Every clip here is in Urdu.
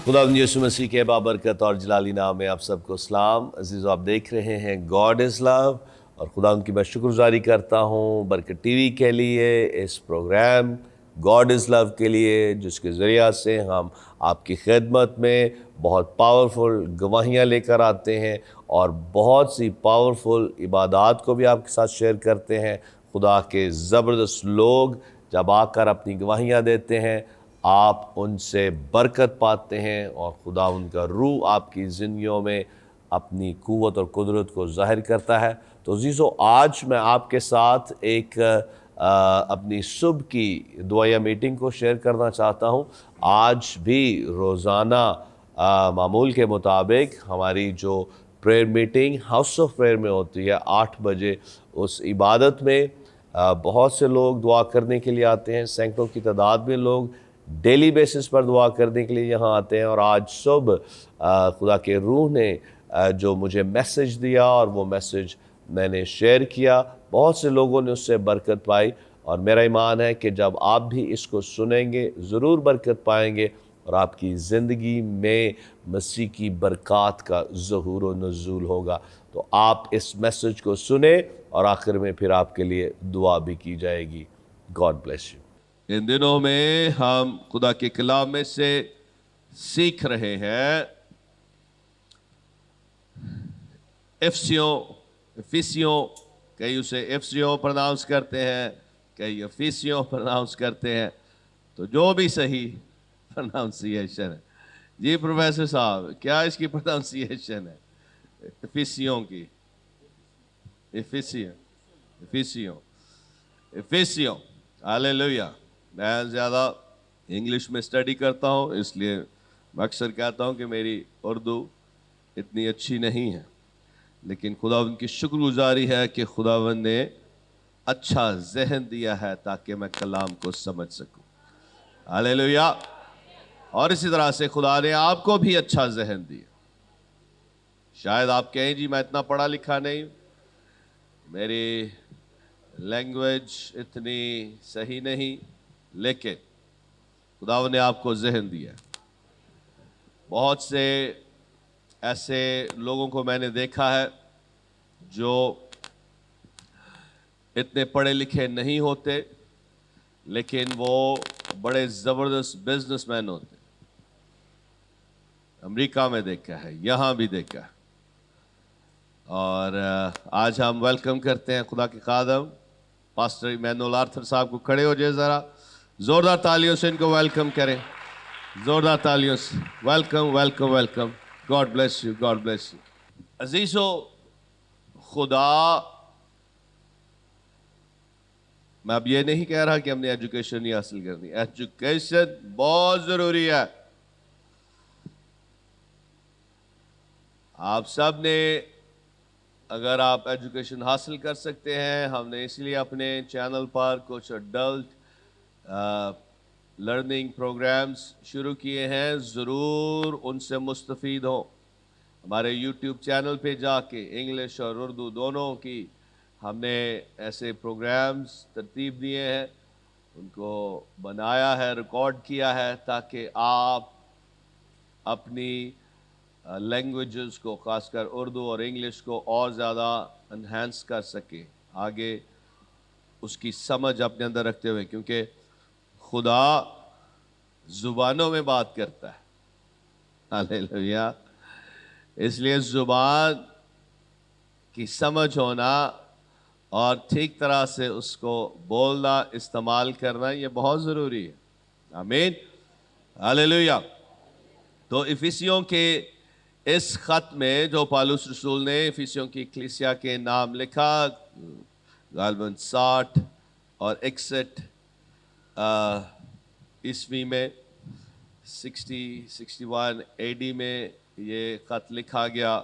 خداوند یسوع مسیح کے بابرکت اور جلالی نام میں آپ سب کو سلام. عزیزو، آپ دیکھ رہے ہیں گاڈ از لو، اور خداوند کی میں شکر گزاری کرتا ہوں برکت ٹی وی کے لیے، اس پروگرام گاڈ از لو کے لیے، جس کے ذریعہ سے ہم آپ کی خدمت میں بہت پاورفل گواہیاں لے کر آتے ہیں اور بہت سی پاورفل عبادات کو بھی آپ کے ساتھ شیئر کرتے ہیں. خدا کے زبردست لوگ جب آ کر اپنی گواہیاں دیتے ہیں، آپ ان سے برکت پاتے ہیں اور خدا ان کا روح آپ کی زندگیوں میں اپنی قوت اور قدرت کو ظاہر کرتا ہے. تو عزیزو، آج میں آپ کے ساتھ ایک اپنی صبح کی دعائیہ میٹنگ کو شیئر کرنا چاہتا ہوں. آج بھی روزانہ معمول کے مطابق ہماری جو prayer meeting house of prayer میں ہوتی ہے 8 بجے، اس عبادت میں بہت سے لوگ دعا کرنے کے لیے آتے ہیں. سینکڑوں کی تعداد میں لوگ ڈیلی بیسس پر دعا کرنے کے لیے یہاں آتے ہیں. اور آج صبح خدا کے روح نے جو مجھے میسج دیا اور وہ میسج میں نے شیئر کیا، بہت سے لوگوں نے اس سے برکت پائی، اور میرا ایمان ہے کہ جب آپ بھی اس کو سنیں گے ضرور برکت پائیں گے اور آپ کی زندگی میں مسیح کی برکات کا ظہور و نزول ہوگا. تو آپ اس میسج کو سنیں اور آخر میں پھر آپ کے لیے دعا بھی کی جائے گی. God bless you. ان دنوں میں ہم خدا کے کلام میں سے سیکھ رہے ہیں افیسیوں، کئی اسے افسیوں پرناؤنس کرتے ہیں، کئی افیسیوں پرناؤنس کرتے ہیں. تو جو بھی صحیح پرناؤنسیشن ہے. جی پروفیسر صاحب، کیا اس کی پرناؤنسیشن ہے افیسیوں کی؟ افیسیوں. ہاللیلویہ. میں زیادہ انگلش میں اسٹڈی کرتا ہوں، اس لیے میں اکثر کہتا ہوں کہ میری اردو اتنی اچھی نہیں ہے، لیکن خداوند کی شکر گزاری ہے کہ خداوند نے اچھا ذہن دیا ہے تاکہ میں کلام کو سمجھ سکوں. ہاللیلویہ. اور اسی طرح سے خدا نے آپ کو بھی اچھا ذہن دیا. شاید آپ کہیں جی میں اتنا پڑھا لکھا نہیں ہوں، میری لینگویج اتنی صحیح نہیں، لیکن خداوند نے آپ کو ذہن دیا. بہت سے ایسے لوگوں کو میں نے دیکھا ہے جو اتنے پڑھے لکھے نہیں ہوتے، لیکن وہ بڑے زبردست بزنس مین ہوتے. امریکہ میں دیکھا ہے، یہاں بھی دیکھا ہے. اور آج ہم ویلکم کرتے ہیں خدا کے خادم پاسٹر ایمینول آرتھر صاحب کو. کھڑے ہو جائے ذرا، زوردار تالیوں سے ان کو ویلکم کریں. زوردار تالیوں سے welcome welcome welcome. God bless you, God bless you. عزیزو، خدا، میں اب یہ نہیں کہہ رہا کہ ہم نے ایجوکیشن نہیں حاصل کرنی. ایجوکیشن بہت ضروری ہے. آپ سب نے، اگر آپ ایجوکیشن حاصل کر سکتے ہیں، ہم نے اس لیے اپنے چینل پر کچھ ایڈلٹ لرننگ پروگرامز شروع کیے ہیں. ضرور ان سے مستفید ہوں. ہمارے یوٹیوب چینل پہ جا کے انگلش اور اردو دونوں کی ہم نے ایسے پروگرامز ترتیب دیے ہیں، ان کو بنایا ہے، ریکارڈ کیا ہے، تاکہ آپ اپنی لینگویجز کو، خاص کر اردو اور انگلش کو، اور زیادہ انہینس کر سکیں، آگے اس کی سمجھ اپنے اندر رکھتے ہوئے. کیونکہ خدا زبانوں میں بات کرتا ہے. ہاللیلویہ. اس لیے زبان کی سمجھ ہونا اور ٹھیک طرح سے اس کو بولنا، استعمال کرنا، یہ بہت ضروری ہے. آمین. ہاللیلویہ. تو افیسیوں کے اس خط میں جو پالوس رسول نے افیسیوں کی کلیسیا کے نام لکھا، غالباً 60 اور 61 عیسوی میں، 61 AD میں یہ خط لکھا گیا.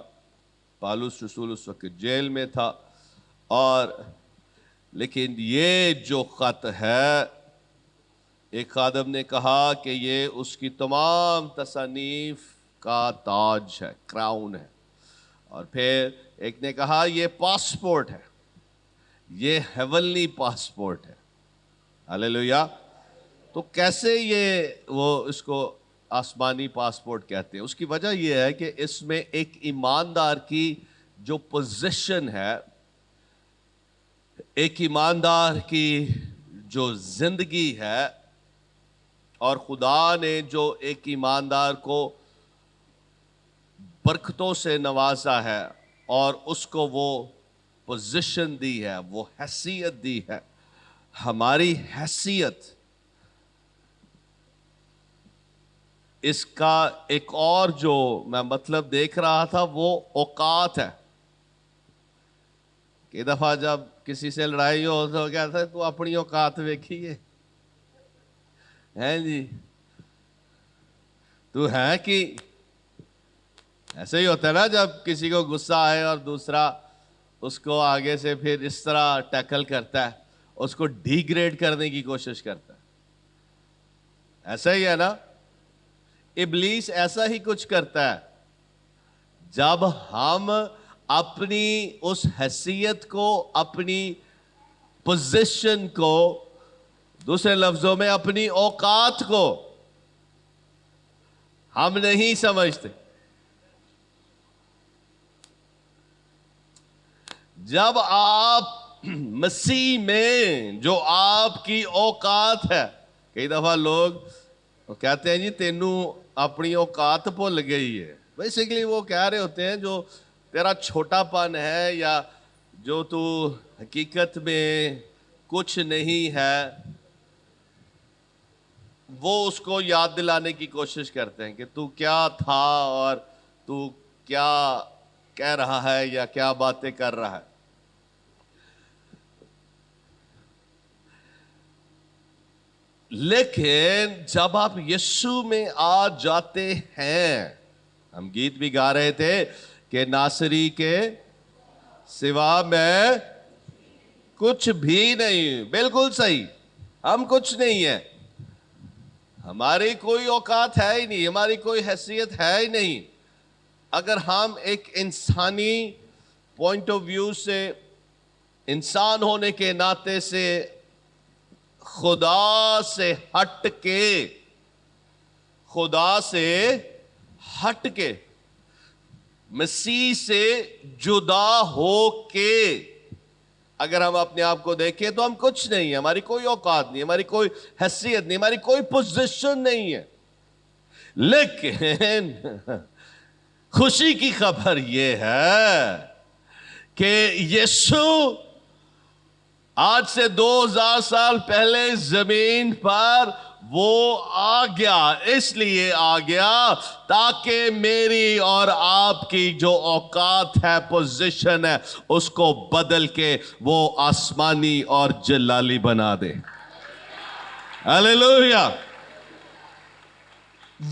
پالوس رسول اس وقت جیل میں تھا. اور لیکن یہ جو خط ہے، ایک خادم نے کہا کہ یہ اس کی تمام تصانیف کا تاج ہے، کراؤن ہے. اور پھر ایک نے کہا یہ پاسپورٹ ہے، یہ ہیونلی پاسپورٹ ہے. ہاللیلویہ. تو کیسے یہ وہ اس کو آسمانی پاسپورٹ کہتے ہیں. اس کی وجہ یہ ہے کہ اس میں ایک ایماندار کی جو پوزیشن ہے, ایک ایماندار کی جو زندگی ہے, اور خدا نے جو ایک ایماندار کو برکتوں سے نوازا ہے اور اس کو وہ پوزیشن دی ہے, وہ حیثیت دی ہے. ہماری حیثیت, اس کا ایک اور جو میں مطلب دیکھ رہا تھا وہ اوقات ہے. کئی دفعہ جب کسی سے لڑائی ہو تو کہتا ہے تو اپنی اوقات دیکھیے, ہیں جی تو ہے کہ ایسے ہی ہوتا ہے نا, جب کسی کو غصہ آئے اور دوسرا اس کو آگے سے پھر اس طرح ٹیکل کرتا ہے, اس کو ڈی گریڈ کرنے کی کوشش کرتا ہے. ایسا ہی ہے نا, ابلیس ایسا ہی کچھ کرتا ہے. جب ہم اپنی اس حیثیت کو, اپنی پوزیشن کو, دوسرے لفظوں میں اپنی اوقات کو ہم نہیں سمجھتے, جب آپ مسیح میں جو آپ کی اوقات ہے, کئی دفعہ لوگ کہتے ہیں جی تینوں اپنی اوقات بھول گئی ہے. بیسیکلی وہ کہہ رہے ہوتے ہیں جو تیرا چھوٹا پن ہے یا جو تو حقیقت میں کچھ نہیں ہے, وہ اس کو یاد دلانے کی کوشش کرتے ہیں کہ تو کیا تھا اور تو کیا کہہ رہا ہے یا کیا باتیں کر رہا ہے. لیکن جب آپ یسوع میں آ جاتے ہیں, ہم گیت بھی گا رہے تھے کہ ناصری کے سوا میں کچھ بھی نہیں. بالکل صحیح, ہم کچھ نہیں ہیں, ہماری کوئی اوقات ہے ہی نہیں, ہماری کوئی حیثیت ہے ہی نہیں. اگر ہم ایک انسانی پوائنٹ آف ویو سے, انسان ہونے کے ناطے سے خدا سے ہٹ کے مسیح سے جدا ہو کے اگر ہم اپنے آپ کو دیکھیں تو ہم کچھ نہیں ہیں. ہماری کوئی اوقات نہیں, ہماری کوئی حیثیت نہیں, ہماری کوئی پوزیشن نہیں ہے. لیکن خوشی کی خبر یہ ہے کہ یسوع آج سے 2000 سال پہلے زمین پر وہ آ گیا. اس لیے آ گیا تاکہ میری اور آپ کی جو اوقات ہے, پوزیشن ہے, اس کو بدل کے وہ آسمانی اور جلالی بنا دے. ہلیلویا.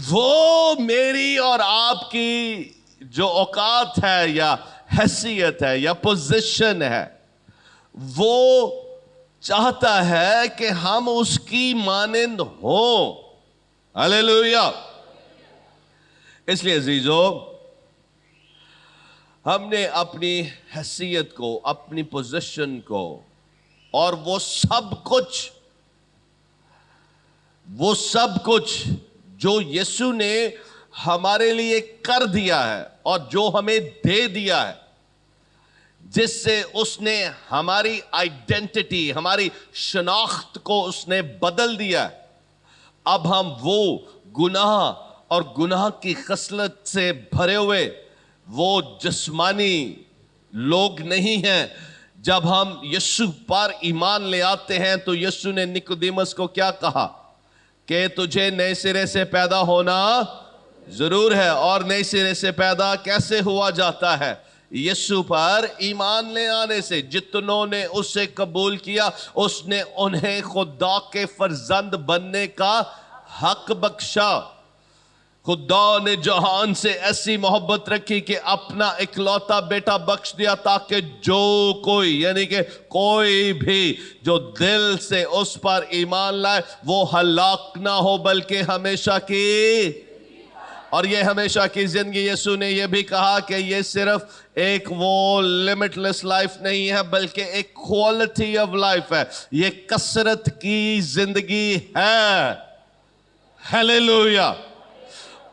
وہ میری اور آپ کی جو اوقات ہے یا حیثیت ہے یا پوزیشن ہے, وہ چاہتا ہے کہ ہم اس کی مانند ہوں. ہلیلویا. اس لیے عزیزو, ہم نے اپنی حیثیت کو, اپنی پوزیشن کو اور وہ سب کچھ جو یسوع نے ہمارے لیے کر دیا ہے اور جو ہمیں دے دیا ہے, جس سے اس نے ہماری آئیڈینٹی, ہماری شناخت کو اس نے بدل دیا. اب ہم وہ گناہ اور گناہ کی خصلت سے بھرے ہوئے وہ جسمانی لوگ نہیں ہیں. جب ہم یسوع پر ایمان لے آتے ہیں تو یسوع نے نکودیمس کو کیا کہا کہ تجھے نئے سرے سے پیدا ہونا ضرور ہے. اور نئے سرے سے پیدا کیسے ہوا جاتا ہے؟ یسوع پر ایمان لے آنے سے. جتنوں نے اسے قبول کیا اس نے انہیں خدا کے فرزند بننے کا حق بخشا. خدا نے جہان سے ایسی محبت رکھی کہ اپنا اکلوتا بیٹا بخش دیا تاکہ جو کوئی, یعنی کہ کوئی بھی جو دل سے اس پر ایمان لائے وہ ہلاک نہ ہو بلکہ ہمیشہ کی. اور یہ ہمیشہ کی زندگی, یسوع نے یہ بھی کہا کہ یہ صرف ایک وہ لمٹ لیس لائف نہیں ہے بلکہ ایک کوالٹی آف لائف ہے, یہ کثرت کی زندگی ہے. ہلیلویا.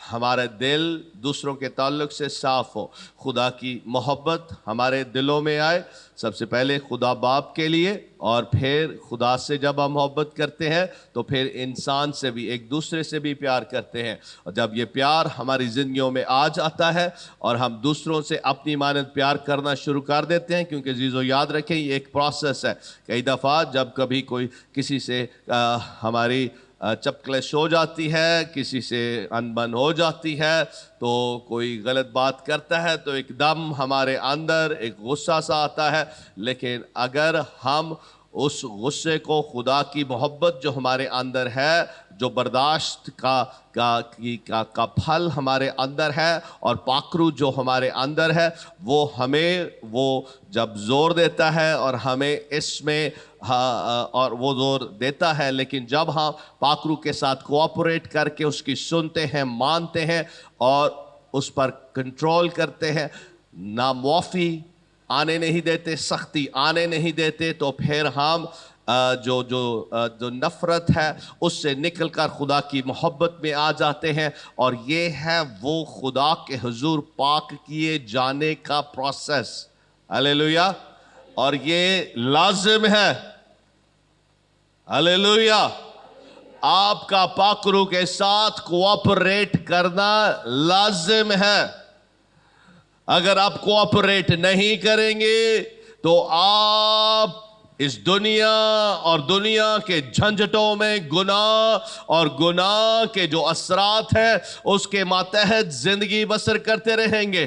ہمارا دل دوسروں کے تعلق سے صاف ہو, خدا کی محبت ہمارے دلوں میں آئے, سب سے پہلے خدا باپ کے لیے, اور پھر خدا سے جب ہم محبت کرتے ہیں تو پھر انسان سے بھی, ایک دوسرے سے بھی پیار کرتے ہیں. اور جب یہ پیار ہماری زندگیوں میں آ جاتا ہے اور ہم دوسروں سے اپنی مانند پیار کرنا شروع کر دیتے ہیں, کیونکہ عزیزو یاد رکھیں یہ ایک پروسیس ہے. کئی دفعہ جب کبھی کوئی کسی سے ہماری چپکلش ہو جاتی ہے, کسی سے انبن ہو جاتی ہے, تو کوئی غلط بات کرتا ہے تو ایک دم ہمارے اندر ایک غصہ سا آتا ہے. لیکن اگر ہم اس غصے کو خدا کی محبت جو ہمارے اندر ہے, جو برداشت کا پھل ہمارے اندر ہے, اور پاکرو جو ہمارے اندر ہے, وہ ہمیں وہ جب زور دیتا ہے اور ہمیں اس میں اور وہ زور دیتا ہے, لیکن جب ہم پاکرو کے ساتھ کوآپریٹ کر کے اس کی سنتے ہیں, مانتے ہیں اور اس پر کنٹرول کرتے ہیں, ناموافی آنے نہیں دیتے, سختی آنے نہیں دیتے, تو پھر ہم جو نفرت ہے اس سے نکل کر خدا کی محبت میں آ جاتے ہیں. اور یہ ہے وہ خدا کے حضور پاک کیے جانے کا پروسیس. ہلیلویا. اور یہ لازم ہے. ہلیلویا. آپ کا پاکرو کے ساتھ کوآپریٹ کرنا لازم ہے. اگر آپ کوآپریٹ نہیں کریں گے تو آپ اس دنیا اور دنیا کے جھنجھٹوں میں گناہ اور گناہ کے جو اثرات ہیں اس کے ماتحت زندگی بسر کرتے رہیں گے.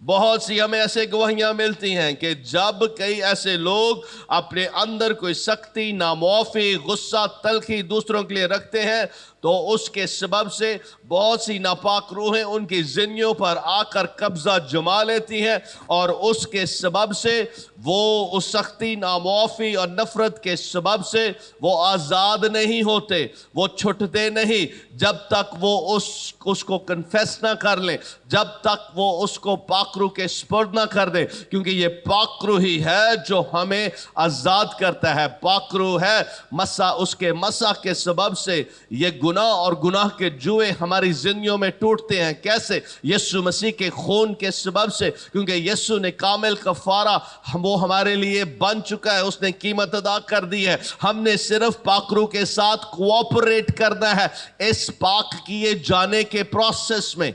بہت سی ہمیں ایسے گواہیاں ملتی ہیں کہ جب کئی ایسے لوگ اپنے اندر کوئی سختی, ناموافی, غصہ, تلخی دوسروں کے لیے رکھتے ہیں, تو اس کے سبب سے بہت سی ناپاک روحیں ان کی زندگیوں پر آ کر قبضہ جما لیتی ہیں, اور اس کے سبب سے وہ اس سختی, ناموافی اور نفرت کے سبب سے وہ آزاد نہیں ہوتے, وہ چھٹتے نہیں جب تک وہ اس کو کنفیس نہ کر لیں, جب تک وہ اس کو پاکرو کے سپرد نہ کر دے. کیونکہ یہ پاکرو ہی ہے جو ہمیں آزاد کرتا ہے. پاکرو ہے مسا, اس کے مسا کے سبب سے یہ گناہ اور گناہ کے جوئے ہماری زندگیوں میں ٹوٹتے ہیں. کیسے؟ یسوع مسیح کے خون کے سبب سے, کیونکہ یسوع نے کامل کفارہ وہ ہمارے لیے بن چکا ہے, اس نے قیمت ادا کر دی ہے. ہم نے صرف پاکرو کے ساتھ کوآپریٹ کرنا ہے اس پاک کیے جانے کے پروسیس میں.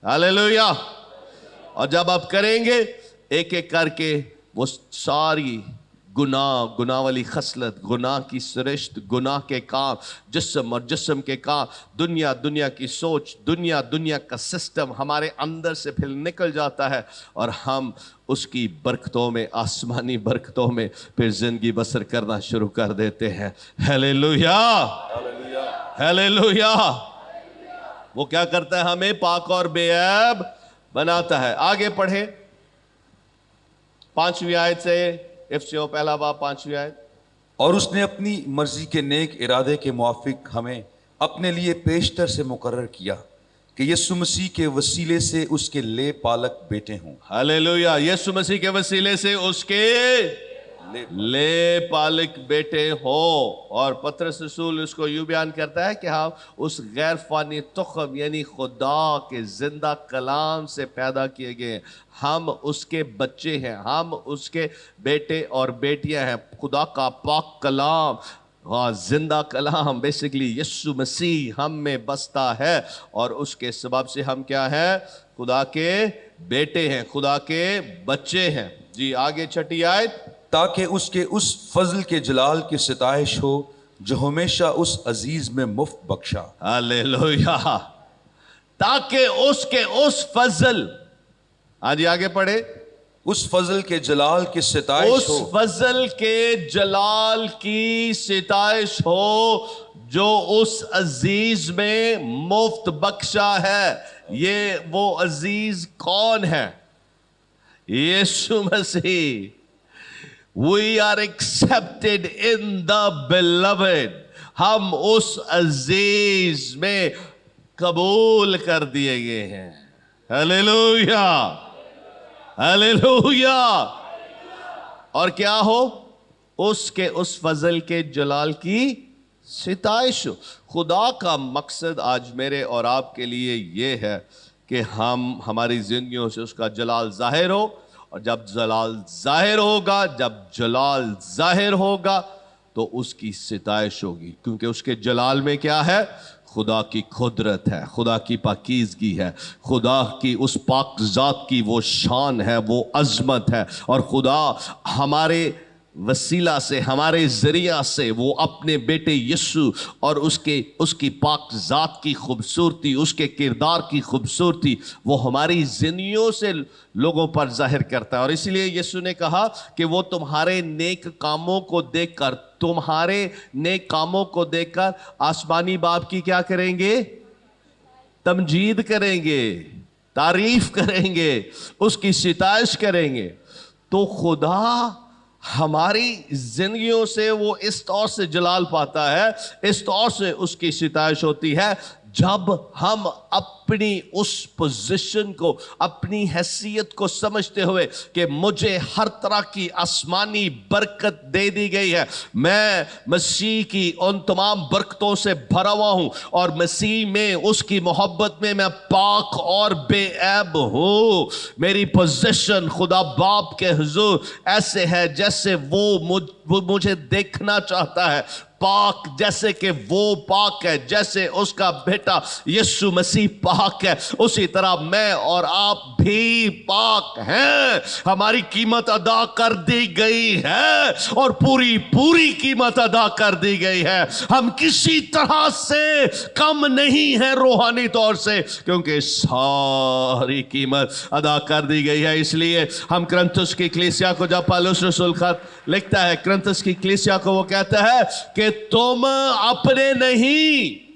ہلیلویا. اور جب آپ کریں گے ایک ایک کر کے وہ ساری گناہ والی خصلت, گناہ کی سرشت, گناہ کے کام, جسم اور جسم کے کام, دنیا کی سوچ, دنیا کا سسٹم ہمارے اندر سے پھر نکل جاتا ہے, اور ہم اس کی برکتوں میں, آسمانی برکتوں میں پھر زندگی بسر کرنا شروع کر دیتے ہیں. ہلیلویا. ہلیلویا. وہ کیا کرتا ہے؟ ہمیں پاک اور بے عیب بناتا ہے. آگے پڑھیں 5ویں آیت سے, افسیوں پہلا باب 5ویں آیت. اور اس نے اپنی مرضی کے نیک ارادے کے موافق ہمیں اپنے لیے پیشتر سے مقرر کیا کہ یسوع مسیح کے وسیلے سے اس کے لے پالک بیٹے ہوں. ہلیلویا. یسوع مسیح کے وسیلے سے اس کے لے پالک بیٹے ہو. اور پطرس رسول اس کو یوں بیان کرتا ہے کہ ہم اس غیر فانی تخم یعنی خدا کے زندہ کلام سے پیدا کیے گئے ہیں. ہم اس کے بچے ہیں, ہم اس کے بیٹے اور بیٹیاں ہیں. خدا کا پاک کلام, زندہ کلام, بیسیکلی یسوع مسیح ہم میں بستا ہے, اور اس کے سبب سے ہم کیا ہیں؟ خدا کے بیٹے ہیں, خدا کے بچے ہیں. جی آگے 6 آیت. تاکہ اس کے اس فضل کے جلال کی ستائش ہو جو ہمیشہ اس عزیز میں مفت بخشا. ہلیلویا. تاکہ اس کے اس فضل, ہاں جی آگے پڑھے, اس فضل کے جلال کی ستائش اس ہو, فضل کے جلال کی ستائش ہو جو اس عزیز میں مفت بخشا ہے. یہ وہ عزیز کون ہے؟ یسوع مسیح. We are accepted in the beloved. ہم اس عزیز میں قبول کر دیے گئے ہیں. ہلیلویا. ہلیلویا. اور کیا ہو؟ اس کے اس فضل کے جلال کی ستائش. خدا کا مقصد آج میرے اور آپ کے لیے یہ ہے کہ ہم ہماری زندگیوں سے اس کا جلال ظاہر ہو, اور جب جلال ظاہر ہوگا تو اس کی ستائش ہوگی, کیونکہ اس کے جلال میں کیا ہے؟ خدا کی قدرت ہے, خدا کی پاکیزگی ہے, خدا کی اس پاک ذات کی وہ شان ہے, وہ عظمت ہے, اور خدا ہمارے وسیلہ سے, ہمارے ذریعہ سے وہ اپنے بیٹے یسوع اور اس کی پاک ذات کی خوبصورتی, اس کے کردار کی خوبصورتی وہ ہماری زندگیوں سے لوگوں پر ظاہر کرتا ہے. اور اسی لیے یسوع نے کہا کہ وہ تمہارے نیک کاموں کو دیکھ کر آسمانی باپ کی کیا کریں گے؟ تمجید کریں گے, تعریف کریں گے, اس کی ستائش کریں گے. تو خدا ہماری زندگیوں سے وہ اس طور سے جلال پاتا ہے, اس طور سے اس کی ستائش ہوتی ہے, جب ہم اپنی اس پوزیشن کو, اپنی حیثیت کو سمجھتے ہوئے کہ مجھے ہر طرح کی آسمانی برکت دے دی گئی ہے, میں مسیح کی ان تمام برکتوں سے بھرا ہوا ہوں, اور مسیح میں اس کی محبت میں پاک اور بے عیب ہوں. میری پوزیشن خدا باپ کے حضور ایسے ہے جیسے وہ مجھے دیکھنا چاہتا ہے, پاک جیسے کہ وہ پاک ہے, جیسے اس کا بیٹا یسوع مسیح پاک ہے, اسی طرح میں اور آپ بھی پاک ہیں. ہماری قیمت ادا کر دی گئی ہے, اور پوری قیمت ادا کر دی گئی ہے. ہم کسی طرح سے کم نہیں ہیں روحانی طور سے, کیونکہ ساری قیمت ادا کر دی گئی ہے. اس لیے ہم کرنتھس کی کلیسیا کو, جب پالوس رسول خط لکھتا ہے کرنتھس کی کلیسیا کو, وہ کہتا ہے کہ تم اپنے نہیں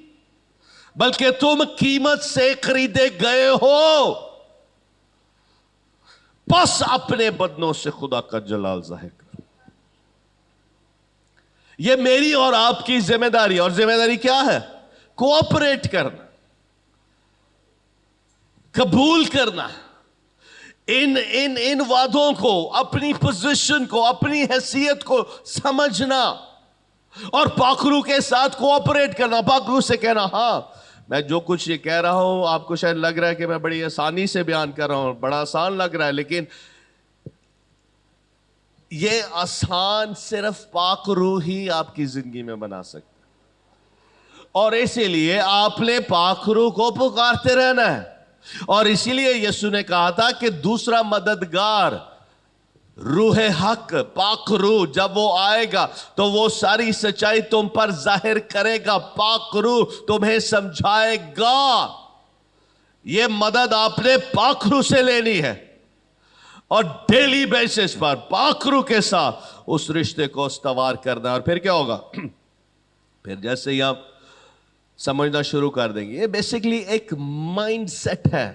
بلکہ تم قیمت سے خریدے گئے ہو, بس اپنے بدنوں سے خدا کا جلال ظاہر کرو. یہ میری اور آپ کی ذمہ داری, اور ذمہ داری کیا ہے؟ کوآپریٹ کرنا, قبول کرنا ان وعدوں کو, اپنی پوزیشن کو, اپنی حیثیت کو سمجھنا, اور پاک روح کے ساتھ کوآپریٹ کرنا. پاک روح سے کہنا, ہاں میں جو کچھ یہ کہہ رہا ہوں آپ کو شاید لگ رہا ہے کہ میں بڑی آسانی سے بیان کر رہا ہوں, بڑا آسان لگ رہا ہے, لیکن یہ آسان صرف پاک روح ہی آپ کی زندگی میں بنا سکتا ہے. اور اسی لیے آپ نے پاک روح کو پکارتے رہنا ہے. اور اسی لیے یسوع نے کہا تھا کہ دوسرا مددگار روح حق, پاک روح, جب وہ آئے گا تو وہ ساری سچائی تم پر ظاہر کرے گا. پاک روح تمہیں سمجھائے گا. یہ مدد آپ نے پاک روح سے لینی ہے, اور ڈیلی بیسس پر پاک روح کے ساتھ اس رشتے کو استوار کرنا. اور پھر کیا ہوگا؟ پھر جیسے ہی آپ سمجھنا شروع کر دیں گے, یہ بیسیکلی ایک مائنڈ سیٹ ہے.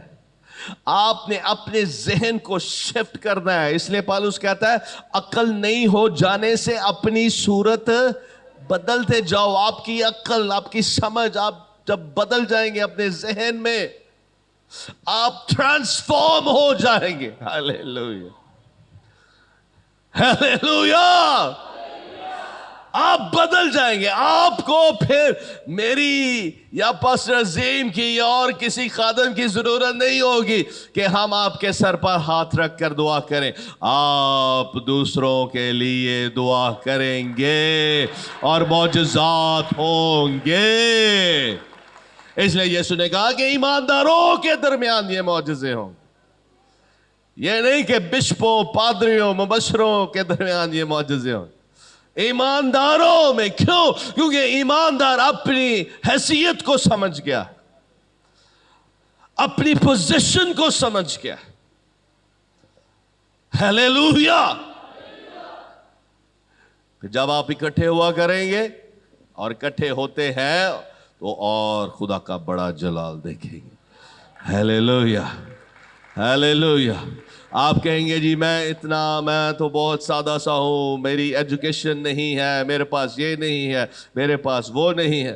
آپ نے اپنے ذہن کو شفٹ کرنا ہے. اس لیے پالوس کہتا ہے عقل نہیں ہو جانے سے اپنی صورت بدلتے جاؤ. آپ کی عقل, آپ کی سمجھ, آپ جب بدل جائیں گے اپنے ذہن میں, آپ ٹرانسفارم ہو جائیں گے. ہاللیلویا, ہاللیلویا. آپ بدل جائیں گے. آپ کو پھر میری یا پاسٹر عظیم کی یا اور کسی خادم کی ضرورت نہیں ہوگی کہ ہم آپ کے سر پر ہاتھ رکھ کر دعا کریں. آپ دوسروں کے لیے دعا کریں گے اور معجزات ہوں گے. اس لیے یسوع نے کہا کہ ایمانداروں کے درمیان یہ معجزے ہوں. یہ نہیں کہ بشپوں, پادریوں, مبشروں کے درمیان یہ معجزے ہوں. ایمانداروں میں. کیوں؟ کیونکہ ایماندار اپنی حیثیت کو سمجھ گیا, اپنی پوزیشن کو سمجھ گیا. ہاللیلویا. جب آپ اکٹھے ہوا کریں گے اور اکٹھے ہوتے ہیں تو اور خدا کا بڑا جلال دیکھیں گے. ہاللیلویا, ہاللیلویا. آپ کہیں گے جی میں تو بہت سادہ سا ہوں, میری ایجوکیشن نہیں ہے, میرے پاس یہ نہیں ہے, میرے پاس وہ نہیں ہے.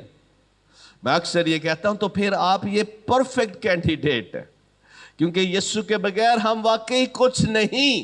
میں اکثر یہ کہتا ہوں تو پھر آپ یہ پرفیکٹ کینڈیڈیٹ ہے, کیونکہ یسوع کے بغیر ہم واقعی کچھ نہیں.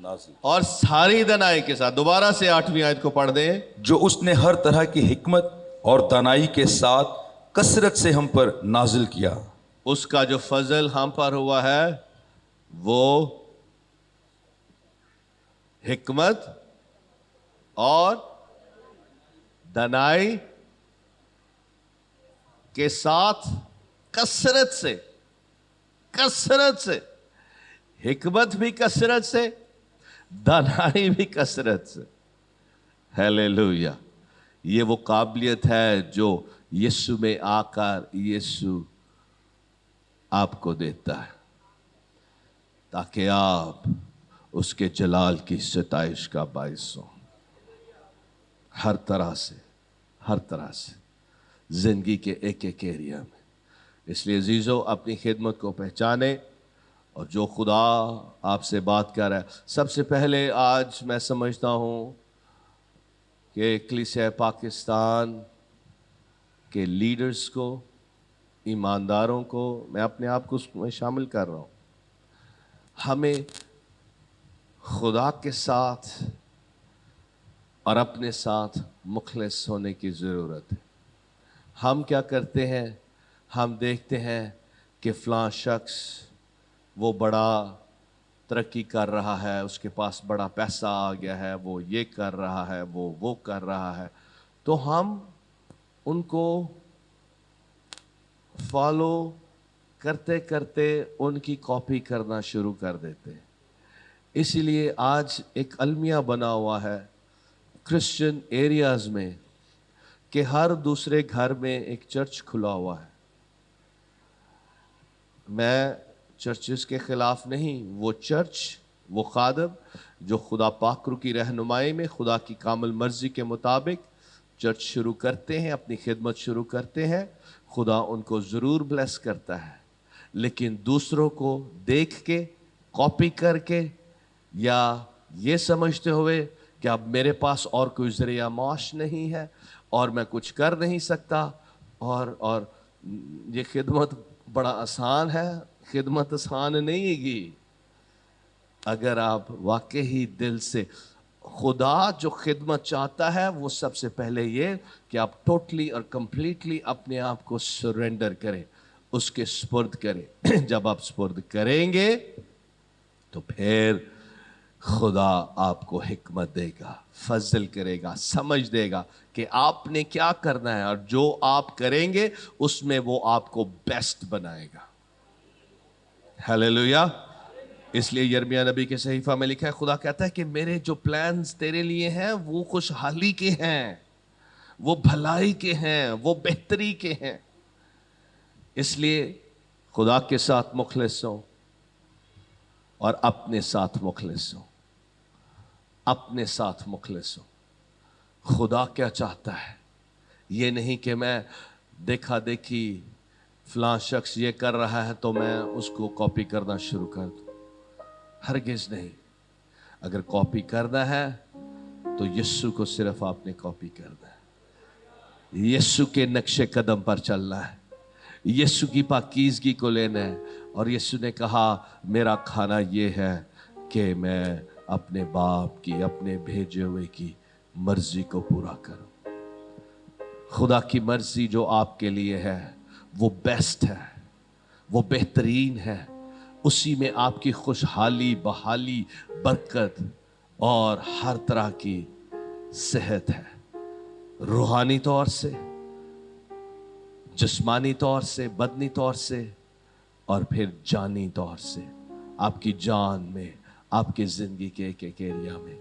نازل اور ساری دنائی کے ساتھ. دوبارہ سے 8ویں آیت کو پڑھ دیں. جو اس نے ہر طرح کی حکمت اور دانائی کے ساتھ کثرت سے ہم پر نازل کیا. اس کا جو فضل ہم پر ہوا ہے وہ حکمت اور دانائی کے ساتھ کثرت سے حکمت بھی کثرت سے, دانائی بھی کثرت سے. ہیلیلویا. یہ وہ قابلیت ہے جو یسوع میں آ کر یسوع آپ کو دیتا ہے تاکہ آپ اس کے جلال کی ستائش کا باعث ہوں. ہر طرح سے زندگی کے ایک ایک ایریا میں. اس لیے عزیزو اپنی خدمت کو پہچانے اور جو خدا آپ سے بات کر رہا ہے. سب سے پہلے آج میں سمجھتا ہوں کہ کلیسیا پاکستان کے لیڈرز کو, ایمانداروں کو, میں اپنے آپ کو اس میں شامل کر رہا ہوں, ہمیں خدا کے ساتھ اور اپنے ساتھ مخلص ہونے کی ضرورت ہے. ہم کیا کرتے ہیں؟ ہم دیکھتے ہیں کہ فلاں شخص وہ بڑا ترقی کر رہا ہے, اس کے پاس بڑا پیسہ آ گیا ہے, وہ یہ کر رہا ہے, وہ کر رہا ہے, تو ہم ان کو فالو کرتے کرتے ان کی کاپی کرنا شروع کر دیتے ہیں. اسی لیے آج ایک المیہ بنا ہوا ہے کرسچن ایریاز میں کہ ہر دوسرے گھر میں ایک چرچ کھلا ہوا ہے. میں چرچز کے خلاف نہیں, وہ چرچ, وہ خادم جو خدا پاک کی رہنمائی میں خدا کی کامل مرضی کے مطابق چرچ شروع کرتے ہیں, اپنی خدمت شروع کرتے ہیں, خدا ان کو ضرور بلیس کرتا ہے. لیکن دوسروں کو دیکھ کے, کاپی کر کے, یا یہ سمجھتے ہوئے کہ اب میرے پاس اور کوئی ذریعہ معاش نہیں ہے اور میں کچھ کر نہیں سکتا, اور یہ خدمت بڑا آسان ہے. خدمت آسان نہیں ہے گی. اگر آپ واقعی دل سے, خدا جو خدمت چاہتا ہے وہ سب سے پہلے یہ کہ آپ ٹوٹلی اور کمپلیٹلی اپنے آپ کو سرنڈر کریں, اس کے سپرد کریں. جب آپ سپرد کریں گے تو پھر خدا آپ کو حکمت دے گا, فضل کرے گا, سمجھ دے گا کہ آپ نے کیا کرنا ہے, اور جو آپ کریں گے اس میں وہ آپ کو بیسٹ بنائے گا. ہیلیلویا. اس لیے یرمیہ نبی کے صحیفہ میں لکھا ہے, خدا کہتا ہے کہ میرے جو پلانز تیرے لیے ہیں وہ خوشحالی کے ہیں, وہ بھلائی کے ہیں, وہ بہتری کے ہیں. اس لیے خدا کے ساتھ مخلص ہوں اور اپنے ساتھ مخلص ہوں. اپنے ساتھ مخلص ہوں. خدا کیا چاہتا ہے؟ یہ نہیں کہ میں دیکھا دیکھی فلاں شخص یہ کر رہا ہے تو میں اس کو کاپی کرنا شروع کر دوں. ہرگز نہیں. اگر کاپی کرنا ہے تو یسوع کو صرف آپ نے کاپی کرنا ہے, یسوع کے نقش قدم پر چلنا ہے, یسوع کی پاکیزگی کو لینا ہے. اور یسوع نے کہا میرا کھانا یہ ہے کہ میں اپنے باپ کی, اپنے بھیجے ہوئے کی مرضی کو پورا کروں. خدا کی مرضی جو آپ کے لیے ہے وہ بیسٹ ہے, وہ بہترین ہے. اسی میں آپ کی خوشحالی, بحالی, برکت اور ہر طرح کی صحت ہے, روحانی طور سے, جسمانی طور سے, بدنی طور سے, اور پھر جانی طور سے. آپ کی جان میں, آپ کی زندگی کے ایک ایک ایریا میں.